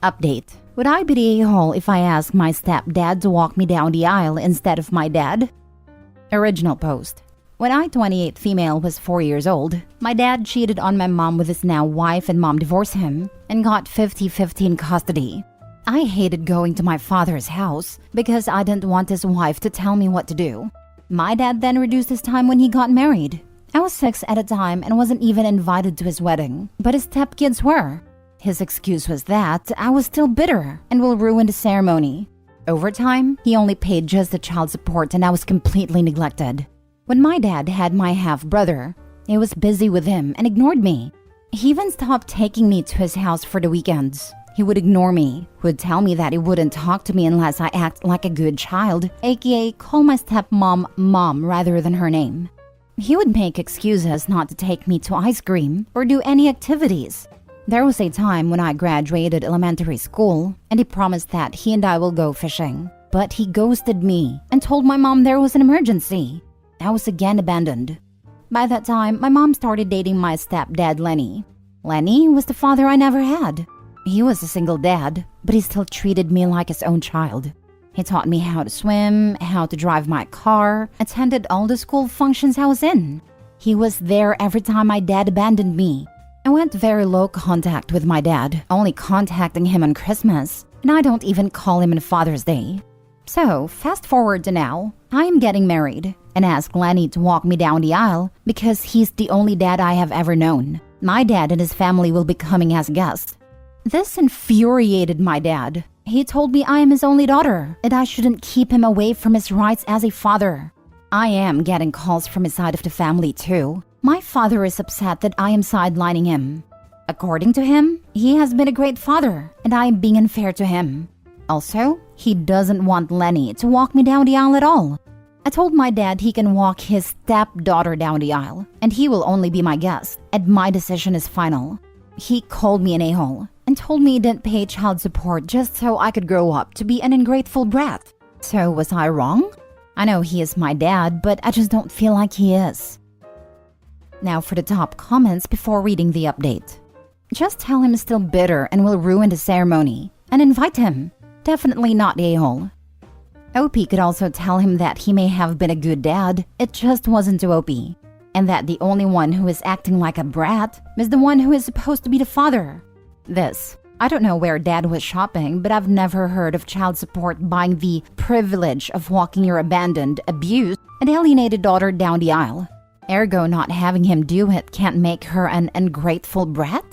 Update. Would I be the a-hole if I asked my stepdad to walk me down the aisle instead of my dad? Original post. When I, 28 female, was 4 years old, my dad cheated on my mom with his now wife and mom divorced him and got 50-50 in custody. I hated going to my father's house because I didn't want his wife to tell me what to do. My dad then reduced his time when he got married. I was 6 at a time and wasn't even invited to his wedding, but his stepkids were. His excuse was that I was still bitter and will ruin the ceremony. Over time, he only paid just the child support and I was completely neglected. When my dad had my half-brother, he was busy with him and ignored me. He even stopped taking me to his house for the weekends. He would ignore me, would tell me that he wouldn't talk to me unless I act like a good child, aka call my stepmom mom rather than her name. He would make excuses not to take me to ice cream or do any activities. There was a time when I graduated elementary school and he promised that he and I will go fishing. But he ghosted me and told my mom there was an emergency. I was again abandoned. By that time, my mom started dating my stepdad, Lenny. Lenny was the father I never had. He was a single dad, but he still treated me like his own child. He taught me how to swim, how to drive my car, attended all the school functions I was in. He was there every time my dad abandoned me. I went very low contact with my dad, only contacting him on Christmas, and I don't even call him on Father's Day. So, fast forward to now, I am getting married and ask Lenny to walk me down the aisle because he's the only dad I have ever known. My dad and his family will be coming as guests. This infuriated my dad. He told me I am his only daughter and I shouldn't keep him away from his rights as a father. I am getting calls from his side of the family too. My father is upset that I am sidelining him. According to him, he has been a great father and I am being unfair to him. Also, he doesn't want Lenny to walk me down the aisle at all. I told my dad he can walk his stepdaughter down the aisle and he will only be my guest and my decision is final. He called me an a-hole and told me he didn't pay child support just so I could grow up to be an ungrateful brat. So was I wrong? I know he is my dad, but I just don't feel like he is. Now for the top comments before reading the update. Just tell him he's still bitter and will ruin the ceremony, and invite him. Definitely not the a-hole. OP could also tell him that he may have been a good dad, it just wasn't to OP. And that the only one who is acting like a brat is the one who is supposed to be the father. I don't know where dad was shopping, but I've never heard of child support buying the privilege of walking your abandoned, abused, and alienated daughter down the aisle. Ergo, not having him do it can't make her an ungrateful brat?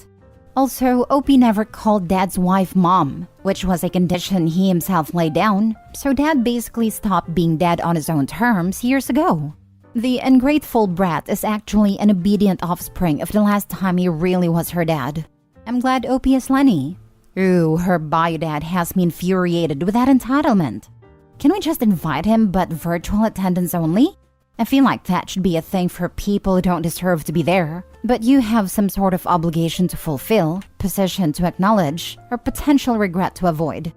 Also, OP never called dad's wife mom, which was a condition he himself laid down, so dad basically stopped being dad on his own terms years ago. The ungrateful brat is actually an obedient offspring of the last time he really was her dad. I'm glad OP is Lenny. Ooh, her bio dad has me infuriated with that entitlement. Can we just invite him but virtual attendance only? I feel like that should be a thing for people who don't deserve to be there, but you have some sort of obligation to fulfill, position to acknowledge, or potential regret to avoid.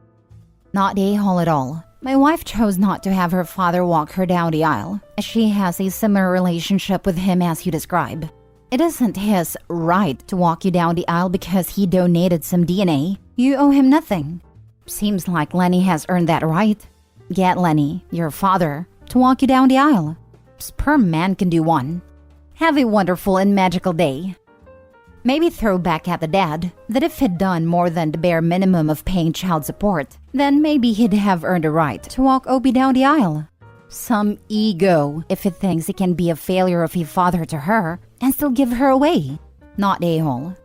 Not the a-hole at all. My wife chose not to have her father walk her down the aisle, as she has a similar relationship with him as you describe. It isn't his right to walk you down the aisle because he donated some DNA. You owe him nothing. Seems like Lenny has earned that right. Get Lenny, your father, to walk you down the aisle. Sperm man can do one. Have a wonderful and magical day. Maybe throw back at the dad that if he'd done more than the bare minimum of paying child support, then maybe he'd have earned a right to walk Obi down the aisle. Some ego if he thinks he can be a failure of a father to her and still give her away. Not a-hole.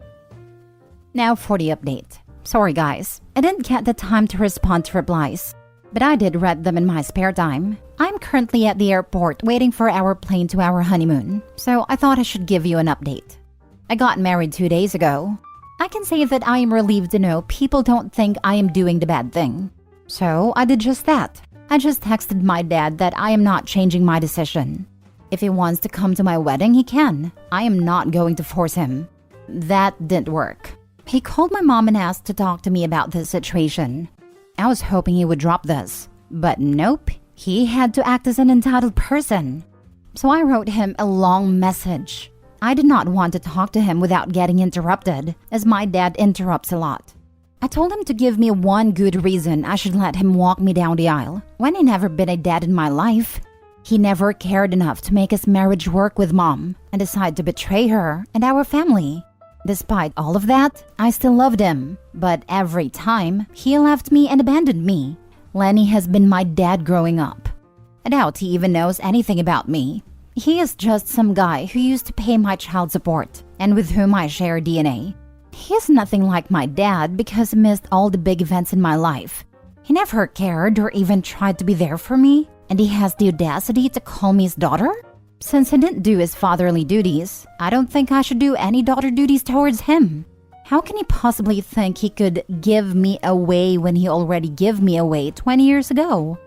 Now for the update. Sorry guys, I didn't get the time to respond to replies, but I did read them in my spare time. I'm currently at the airport waiting for our plane to our honeymoon, so I thought I should give you an update. I got married 2 days ago. I can say that I am relieved to know people don't think I am doing the bad thing. So I did just that. I just texted my dad that I am not changing my decision. If he wants to come to my wedding, he can. I am not going to force him. That didn't work. He called my mom and asked to talk to me about this situation. I was hoping he would drop this, but nope. He had to act as an entitled person. So I wrote him a long message. I did not want to talk to him without getting interrupted, as my dad interrupts a lot. I told him to give me one good reason I should let him walk me down the aisle, when he never been a dad in my life. He never cared enough to make his marriage work with Mom and decide to betray her and our family. Despite all of that, I still loved him, but every time, he left me and abandoned me. Lenny has been my dad growing up. I doubt he even knows anything about me. He is just some guy who used to pay my child support and with whom I share DNA. He is nothing like my dad because he missed all the big events in my life. He never cared or even tried to be there for me, and he has the audacity to call me his daughter? Since he didn't do his fatherly duties, I don't think I should do any daughter duties towards him. How can he possibly think he could give me away when he already gave me away 20 years ago?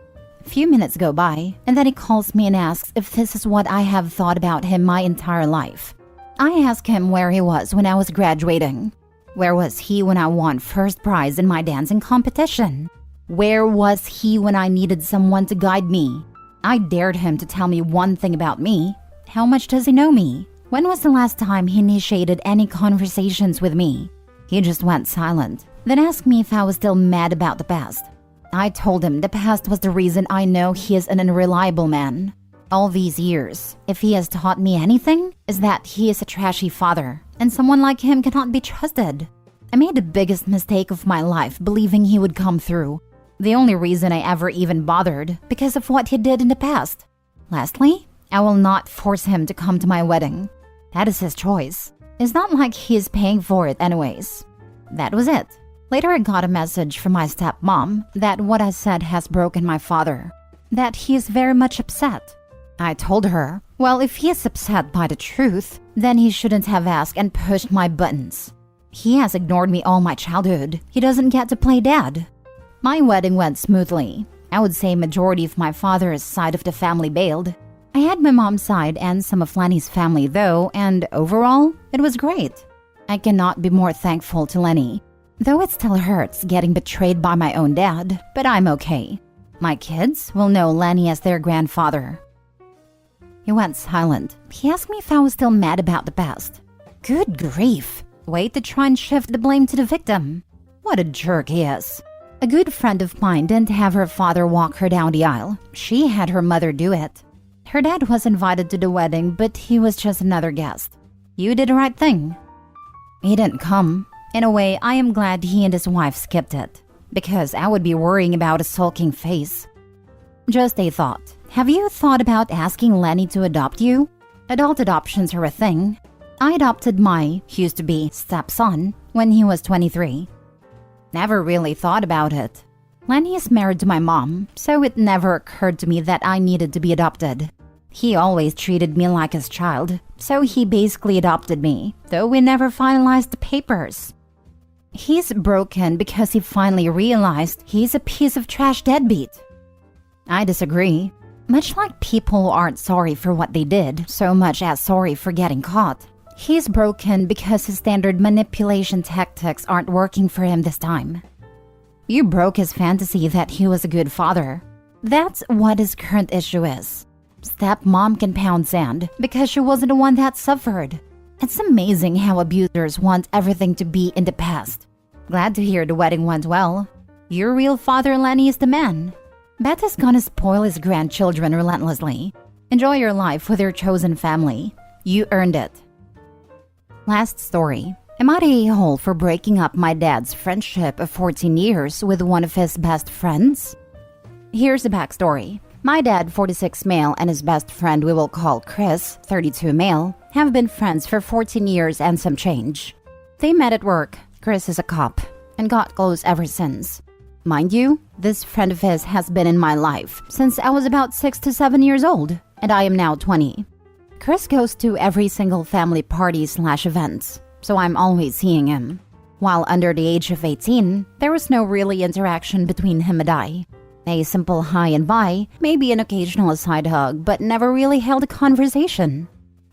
A few minutes go by, and then he calls me and asks if this is what I have thought about him my entire life. I ask him where he was when I was graduating. Where was he when I won first prize in my dancing competition? Where was he when I needed someone to guide me? I dared him to tell me one thing about me. How much does he know me? When was the last time he initiated any conversations with me? He just went silent, then asked me if I was still mad about the past. I told him the past was the reason I know he is an unreliable man. All these years, if he has taught me anything, is that he is a trashy father, and someone like him cannot be trusted. I made the biggest mistake of my life believing he would come through. The only reason I ever even bothered, because of what he did in the past. Lastly, I will not force him to come to my wedding. That is his choice. It's not like he is paying for it anyways. That was it. Later I got a message from my stepmom that what I said has broken my father. That he is very much upset. I told her, well, if he is upset by the truth, then he shouldn't have asked and pushed my buttons. He has ignored me all my childhood. He doesn't get to play dad. My wedding went smoothly. I would say majority of my father's side of the family bailed. I had my mom's side and some of Lenny's family though, and overall, it was great. I cannot be more thankful to Lenny. Though it still hurts getting betrayed by my own dad, but I'm okay. My kids will know Lenny as their grandfather. He went silent. He asked me if I was still mad about the past. Good grief. Wait to try and shift the blame to the victim. What a jerk he is. A good friend of mine didn't have her father walk her down the aisle. She had her mother do it. Her dad was invited to the wedding, but he was just another guest. You did the right thing. He didn't come. In a way, I am glad he and his wife skipped it, because I would be worrying about a sulking face. Just a thought. Have you thought about asking Lenny to adopt you? Adult adoptions are a thing. I adopted my, used to be, stepson when he was 23. Never really thought about it. Lenny is married to my mom, so it never occurred to me that I needed to be adopted. He always treated me like his child, so he basically adopted me, though we never finalized the papers. He's broken because he finally realized he's a piece of trash deadbeat. I disagree. Much like people who aren't sorry for what they did, so much as sorry for getting caught. He's broken because his standard manipulation tactics aren't working for him this time. You broke his fantasy that he was a good father. That's what his current issue is. Stepmom can pound sand because she wasn't the one that suffered. It's amazing how abusers want everything to be in the past. Glad to hear the wedding went well. Your real father, Lenny, is the man. Bet is gonna spoil his grandchildren relentlessly. Enjoy your life with your chosen family. You earned it. Last story. Am I the a-hole for breaking up my dad's friendship of 14 years with one of his best friends? Here's the backstory. My dad, 46 male, and his best friend we will call Chris, 32 male, have been friends for 14 years and some change. They met at work. Chris is a cop, and got close ever since. Mind you, this friend of his has been in my life since I was about 6 to 7 years old, and I am now 20. Chris goes to every single family party/events, so I'm always seeing him. While under the age of 18, there was no really interaction between him and I. A simple hi and bye, maybe an occasional side hug, but never really held a conversation.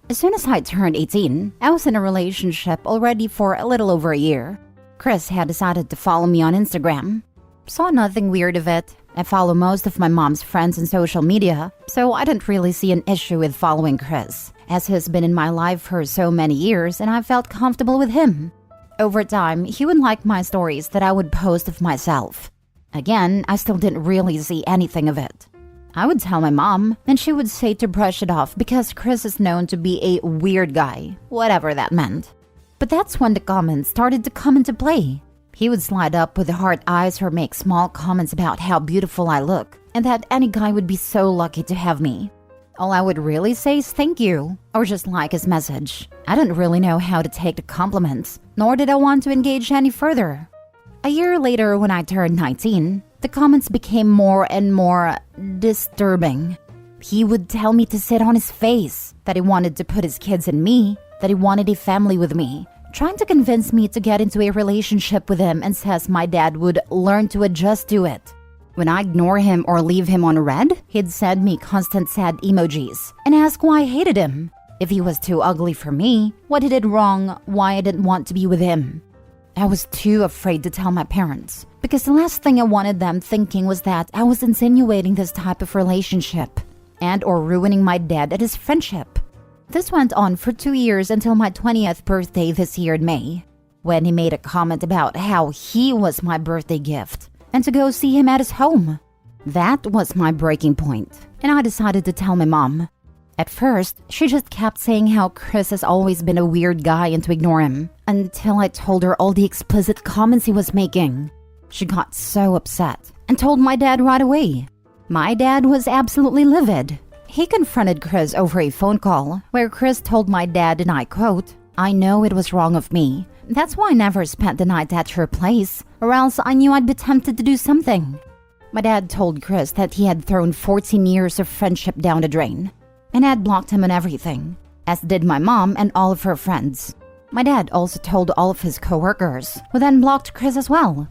As soon as I turned 18, I was in a relationship already for a little over a year. Chris had decided to follow me on Instagram. Saw nothing weird of it. I follow most of my mom's friends on social media, so I didn't really see an issue with following Chris. as he's been in my life for so many years and I felt comfortable with him. Over time, he would like my stories that I would post of myself. Again, I still didn't really see anything of it. I would tell my mom, and she would say to brush it off because Chris is known to be a weird guy, whatever that meant. But that's when the comments started to come into play. He would slide up with the heart eyes or make small comments about how beautiful I look, and that any guy would be so lucky to have me. All I would really say is thank you, or just like his message. I didn't really know how to take the compliments, nor did I want to engage any further. A year later, when I turned 19, the comments became more and more disturbing. He would tell me to sit on his face, that he wanted to put his kids in me, that he wanted a family with me, trying to convince me to get into a relationship with him, and says my dad would learn to adjust to it. When I ignore him or leave him on red, he'd send me constant sad emojis and ask why I hated him. If he was too ugly for me, what he did wrong, why I didn't want to be with him. I was too afraid to tell my parents, because the last thing I wanted them thinking was that I was insinuating this type of relationship and or ruining my dad and his friendship. This went on for 2 years until my 20th birthday this year in May, when he made a comment about how he was my birthday gift and to go see him at his home. That was my breaking point, and I decided to tell my mom. At first, she just kept saying how Chris has always been a weird guy and to ignore him, until I told her all the explicit comments he was making. She got so upset and told my dad right away. My dad was absolutely livid. He confronted Chris over a phone call, where Chris told my dad, and I quote, "I know it was wrong of me. That's why I never spent the night at your place, or else I knew I'd be tempted to do something." My dad told Chris that he had thrown 14 years of friendship down the drain, and had blocked him on everything, as did my mom and all of her friends. My dad also told all of his coworkers, who then blocked Chris as well.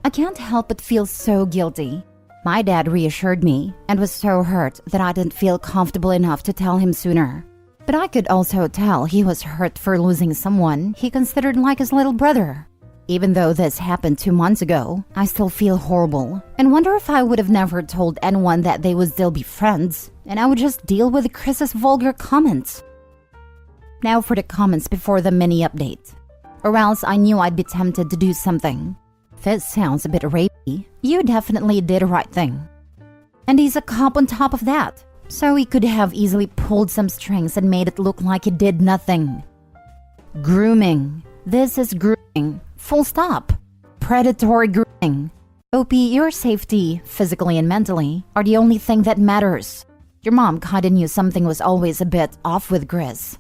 I can't help but feel so guilty. My dad reassured me and was so hurt that I didn't feel comfortable enough to tell him sooner. But I could also tell he was hurt for losing someone he considered like his little brother. Even though this happened 2 months ago, I still feel horrible and wonder if I would have never told anyone that they would still be friends and I would just deal with Chris's vulgar comments. Now for the comments before the mini update. Or else I knew I'd be tempted to do something. This sounds a bit rapey. You definitely did the right thing. And he's a cop on top of that, so he could have easily pulled some strings and made it look like he did nothing. Grooming. This is grooming. Full stop. Predatory grooming. OP, your safety, physically and mentally, are the only thing that matters. Your mom kinda knew something was always a bit off with Chris.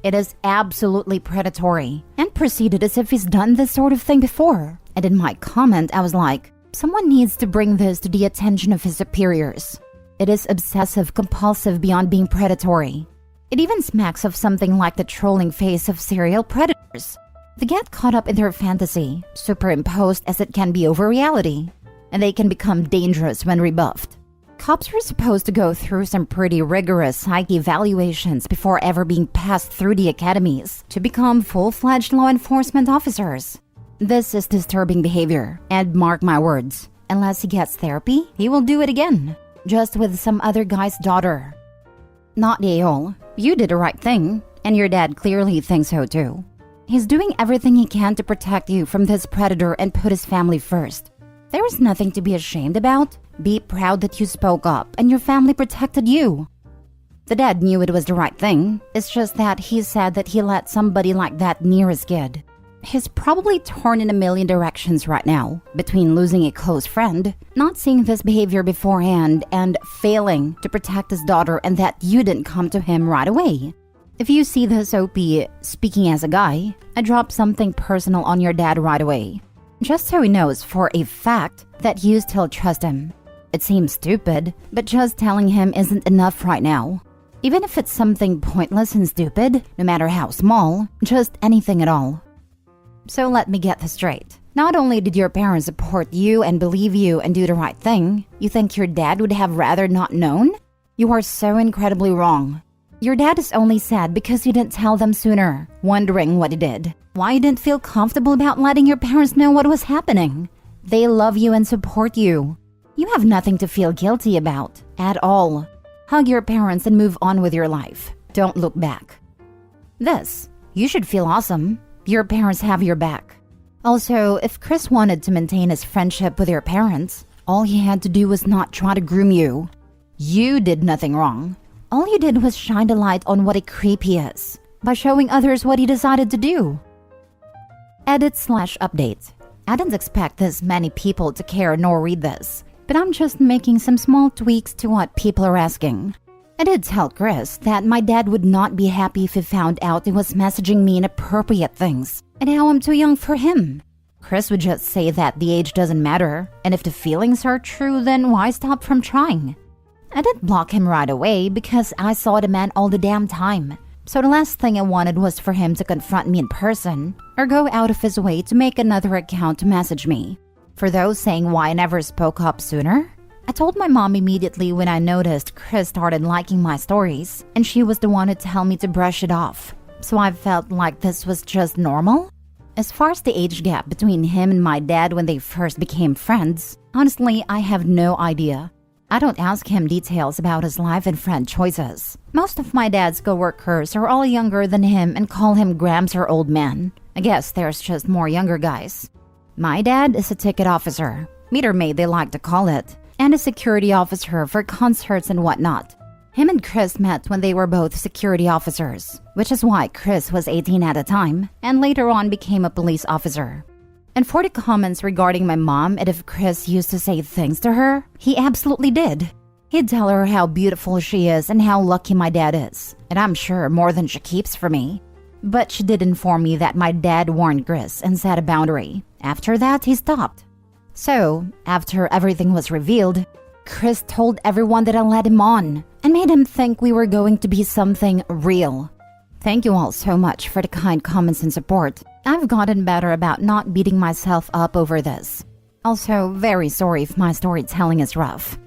It is absolutely predatory, and proceeded as if he's done this sort of thing before. And in my comment, I was like, someone needs to bring this to the attention of his superiors. It is obsessive compulsive beyond being predatory. It even smacks of something like the trolling face of serial predators. They get caught up in their fantasy, superimposed as it can be over reality, and they can become dangerous when rebuffed. Cops are supposed to go through some pretty rigorous psych evaluations before ever being passed through the academies to become full-fledged law enforcement officers. This is disturbing behavior, and mark my words, unless he gets therapy, he will do it again, just with some other guy's daughter. Not Yale, you did the right thing, and your dad clearly thinks so too. He's doing everything he can to protect you from this predator and put his family first. There is nothing to be ashamed about. Be proud that you spoke up and your family protected you. The dad knew it was the right thing. It's just that he said that he let somebody like that near his kid. He's probably torn in a million directions right now, between losing a close friend, not seeing this behavior beforehand, and failing to protect his daughter, and that you didn't come to him right away. If you see this OP speaking as a guy, I drop something personal on your dad right away, just so he knows for a fact that you still trust him. It seems stupid, but just telling him isn't enough right now. Even if it's something pointless and stupid, no matter how small, just anything at all. So let me get this straight. Not only did your parents support you and believe you and do the right thing, you think your dad would have rather not known? You are so incredibly wrong. Your dad is only sad because you didn't tell them sooner, wondering what he did. Why you didn't feel comfortable about letting your parents know what was happening. They love you and support you. You have nothing to feel guilty about, at all. Hug your parents and move on with your life. Don't look back. This, you should feel awesome. Your parents have your back. Also, if Chris wanted to maintain his friendship with your parents, all he had to do was not try to groom you. You did nothing wrong. All you did was shine a light on what a creep he is by showing others what he decided to do. Edit/update. I didn't expect this many people to care nor read this, but I'm just making some small tweaks to what people are asking. I did tell Chris that my dad would not be happy if he found out he was messaging me inappropriate things and how I'm too young for him. Chris would just say that the age doesn't matter, and if the feelings are true, then why stop from trying? I didn't block him right away because I saw the man all the damn time. So the last thing I wanted was for him to confront me in person or go out of his way to make another account to message me. For those saying why I never spoke up sooner, I told my mom immediately when I noticed Chris started liking my stories, and she was the one to tell me to brush it off. So I felt like this was just normal. As far as the age gap between him and my dad when they first became friends, honestly, I have no idea. I don't ask him details about his life and friend choices. Most of my dad's coworkers are all younger than him and call him Gramps or old man. I guess there's just more younger guys. My dad is a ticket officer, meter maid they like to call it, and a security officer for concerts and whatnot. Him and Chris met when they were both security officers, which is why Chris was 18 at the time and later on became a police officer. And for the comments regarding my mom and if Chris used to say things to her, he absolutely did. He'd tell her how beautiful she is and how lucky my dad is, and I'm sure more than she keeps for me. But she did inform me that my dad warned Chris and set a boundary. After that, he stopped. So, after everything was revealed, Chris told everyone that I led him on and made him think we were going to be something real. Thank you all so much for the kind comments and support. I've gotten better about not beating myself up over this. Also, very sorry if my storytelling is rough.